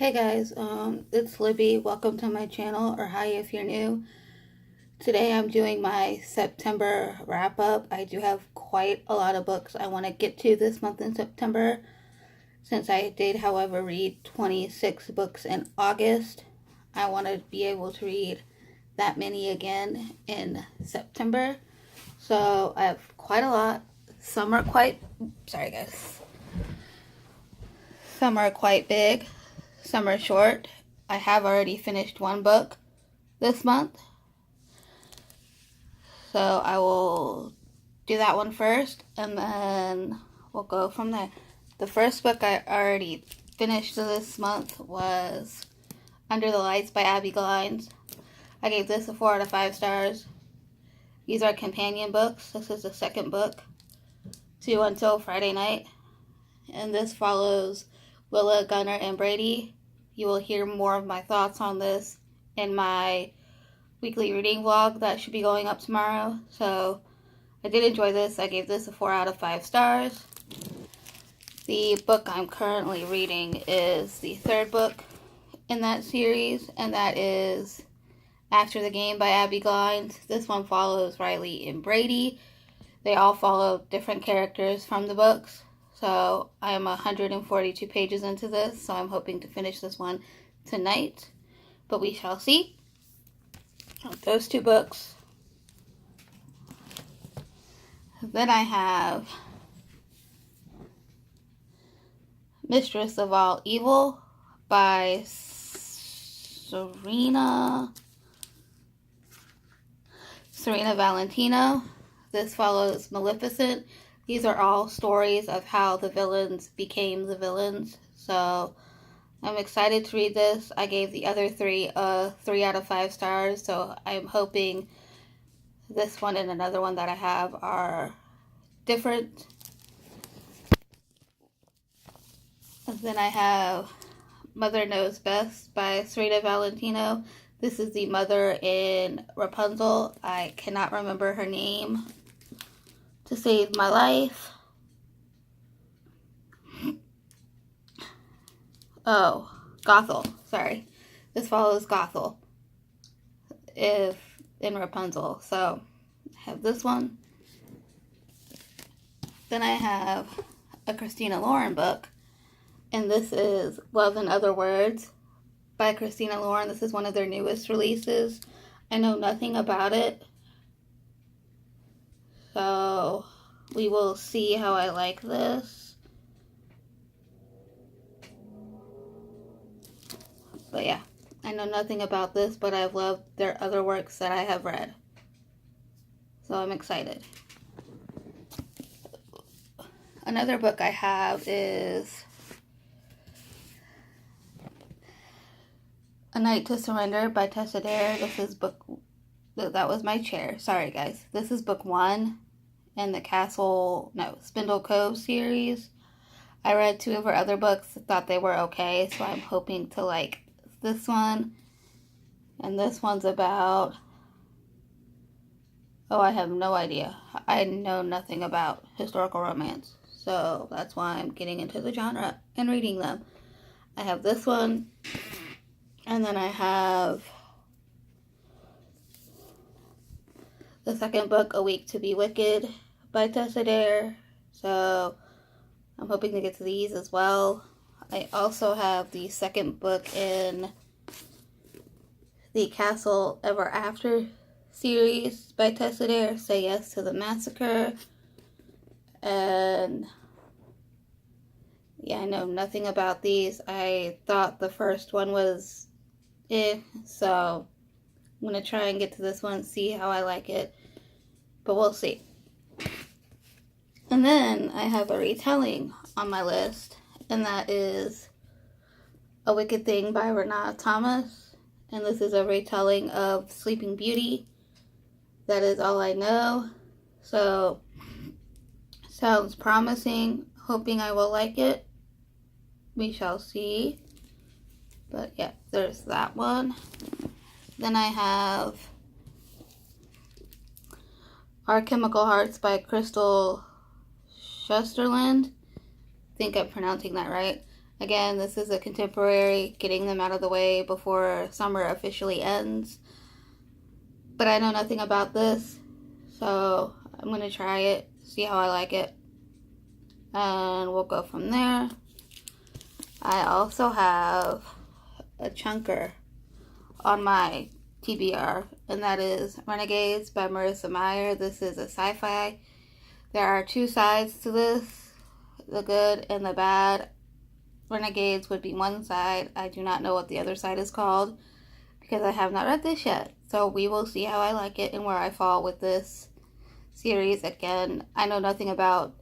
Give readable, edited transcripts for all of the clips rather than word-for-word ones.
Hey guys, it's Libby. Welcome to my channel, or hi if you're new. Today I'm doing my September wrap up. I do have quite a lot of books I want to get to this month in September, since I did, however, read 26 books in August. I want to be able to read that many again in September. So I have quite a lot. Some are quite, sorry guys, some are quite big. Some are short. I have already finished one book this month, so I will do that one first, and then we'll go from there. The first book I already finished this month was Under the Lights by Abby Glines. I gave this a 4 out of 5 stars. These are companion books. This is the second book to Until Friday Night, and this follows Willa, Gunnar, and Brady. You will hear more of my thoughts on this in my weekly reading vlog that should be going up tomorrow. So I did enjoy this. I gave this a 4 out of 5 stars. The book I'm currently reading is the third book in that series, and that is After the Game by Abby Glines. This one follows Riley and Brady. They all follow different characters from the books. So I am 142 pages into this, so I'm hoping to finish this one tonight, but we shall see. Those two books. Then I have Mistress of All Evil by Serena Valentino. This follows Maleficent. These are all stories of how the villains became the villains. So I'm excited to read this. I gave the other three 3 out of 5 stars. So I'm hoping this one and another one that I have are different. And then I have Mother Knows Best by Serena Valentino. This is the mother in Rapunzel. I cannot remember her name to save my life. Oh, Gothel. Sorry. This follows Gothel in Rapunzel. So I have this one. Then I have a Christina Lauren book, and this is Love in Other Words by Christina Lauren. This is one of their newest releases. I know nothing about it, so we will see how I like this. But yeah, I know nothing about this, but I've loved their other works that I have read. So I'm excited. Another book I have is A Night to Surrender by Tessa Dare. This is book, that was my chair. Sorry guys. This is book 1 in the Spindle Cove series. I read 2 of her other books, thought they were okay, so I'm hoping to like this one. And this one's about, oh, I have no idea. I know nothing about historical romance, so that's why I'm getting into the genre and reading them. I have this one, and then I have the second book, A Week to Be Wicked by Tessa Dare. So I'm hoping to get to these as well. I also have the second book in the Castle Ever After series by Tessa Dare, Say Yes to the Massacre. And yeah, I know nothing about these. I thought the first one was so I'm going to try and get to this one, see how I like it, but we'll see. And then I have a retelling on my list, and that is A Wicked Thing by Renata Thomas, and this is a retelling of Sleeping Beauty. That is all I know, so sounds promising. Hoping I will like it. We shall see. But yeah, there's that one. Then I have Our Chemical Hearts by Crystal Shusterland. I think I'm pronouncing that right. Again, this is a contemporary, getting them out of the way before summer officially ends. But I know nothing about this, so I'm going to try it, see how I like it, and we'll go from there. I also have a chunker on my TBR, and that is Renegades by Marissa Meyer. This is a sci-fi. There are two sides to this, the good and the bad. Renegades would be one side. I do not know what the other side is called because I have not read this yet. So we will see how I like it and where I fall with this series. Again, I know nothing about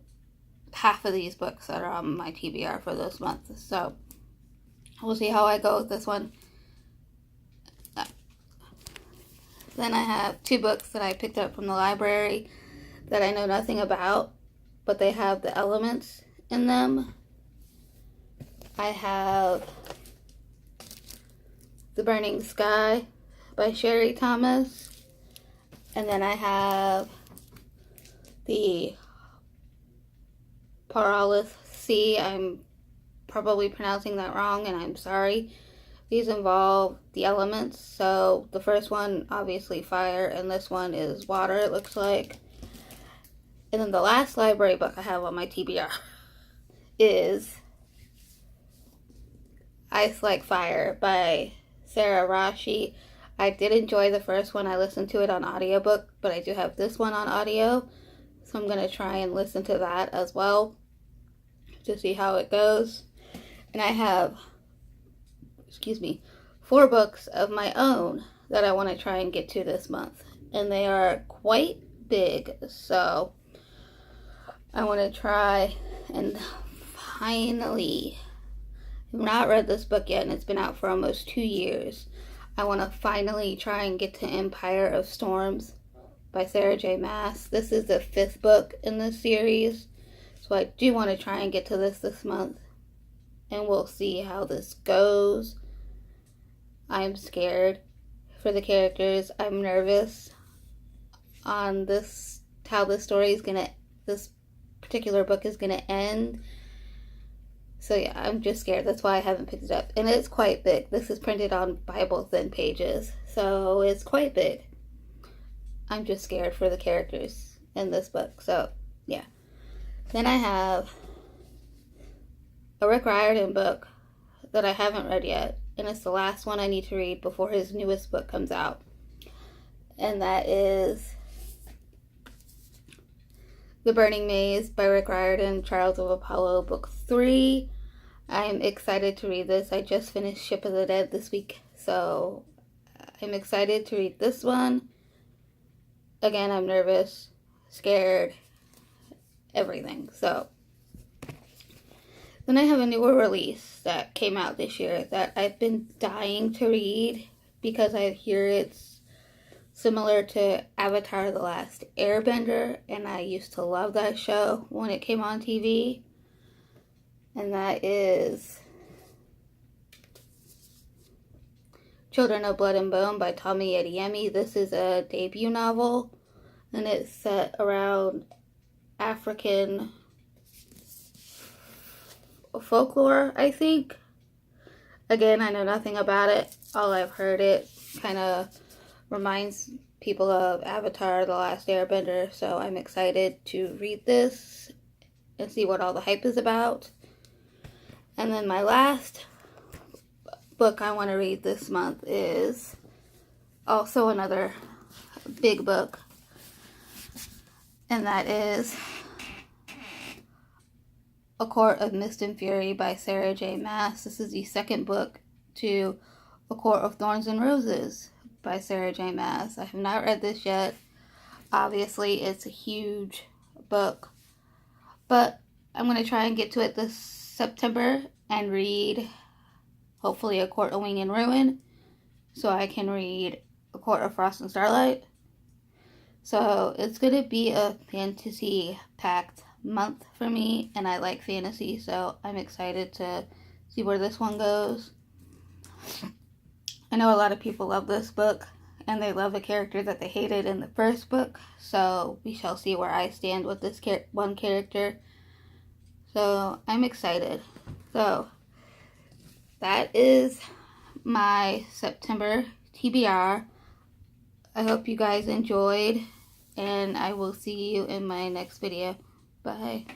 half of these books that are on my TBR for this month. So we'll see how I go with this one. Then I have two books that I picked up from the library that I know nothing about, but they have the elements in them. I have The Burning Sky by Sherry Thomas. And then I have the Paralysis Sea. I'm probably pronouncing that wrong, and I'm sorry. These involve the elements. So the first one, obviously fire, and this one is water, it looks like. And then the last library book I have on my TBR is Ice Like Fire by Sarah Rashi. I did enjoy the first one. I listened to it on audiobook, but I do have this one on audio. So I'm going to try and listen to that as well to see how it goes. And I have, 4 books of my own that I want to try and get to this month. And they are quite big, so I want to try and finally, I've not read this book yet, and it's been out for almost 2 years. I want to finally try and get to Empire of Storms by Sarah J. Maas. This is the 5th book in this series, so I do want to try and get to this month, and we'll see how this goes. I'm scared for the characters. I'm nervous on this, how this story is gonna, this particular book is gonna end. So yeah, I'm just scared. That's why I haven't picked it up. And it's quite big. This is printed on Bible thin pages, so it's quite big. I'm just scared for the characters in this book. So yeah. Then I have a Rick Riordan book that I haven't read yet, and it's the last one I need to read before his newest book comes out. And that is The Burning Maze by Rick Riordan, Trials of Apollo, Book 3. I'm excited to read this. I just finished Ship of the Dead this week, so I'm excited to read this one. Again, I'm nervous, scared, everything. So then I have a newer release that came out this year that I've been dying to read because I hear it's similar to Avatar: The Last Airbender, and I used to love that show when it came on TV. And that is Children of Blood and Bone by Tomi Adeyemi. This is a debut novel, and it's set around African folklore, I think. Again, I know nothing about it. All I've heard, it kind of reminds people of Avatar: The Last Airbender, so I'm excited to read this and see what all the hype is about. And then my last book I want to read this month is also another big book, and that is A Court of Mist and Fury by Sarah J. Maas. This is the second book to A Court of Thorns and Roses by Sarah J. Maas. I have not read this yet. Obviously, it's a huge book, but I'm going to try and get to it this September and read, hopefully, A Court of Wing and Ruin, so I can read A Court of Frost and Starlight. So it's going to be a fantasy-packed month for me, and I like fantasy, so I'm excited to see where this one goes. I know a lot of people love this book, and they love a character that they hated in the first book, so we shall see where I stand with this one character. So I'm excited. So that is my September TBR. I hope you guys enjoyed, and I will see you in my next video. Bye.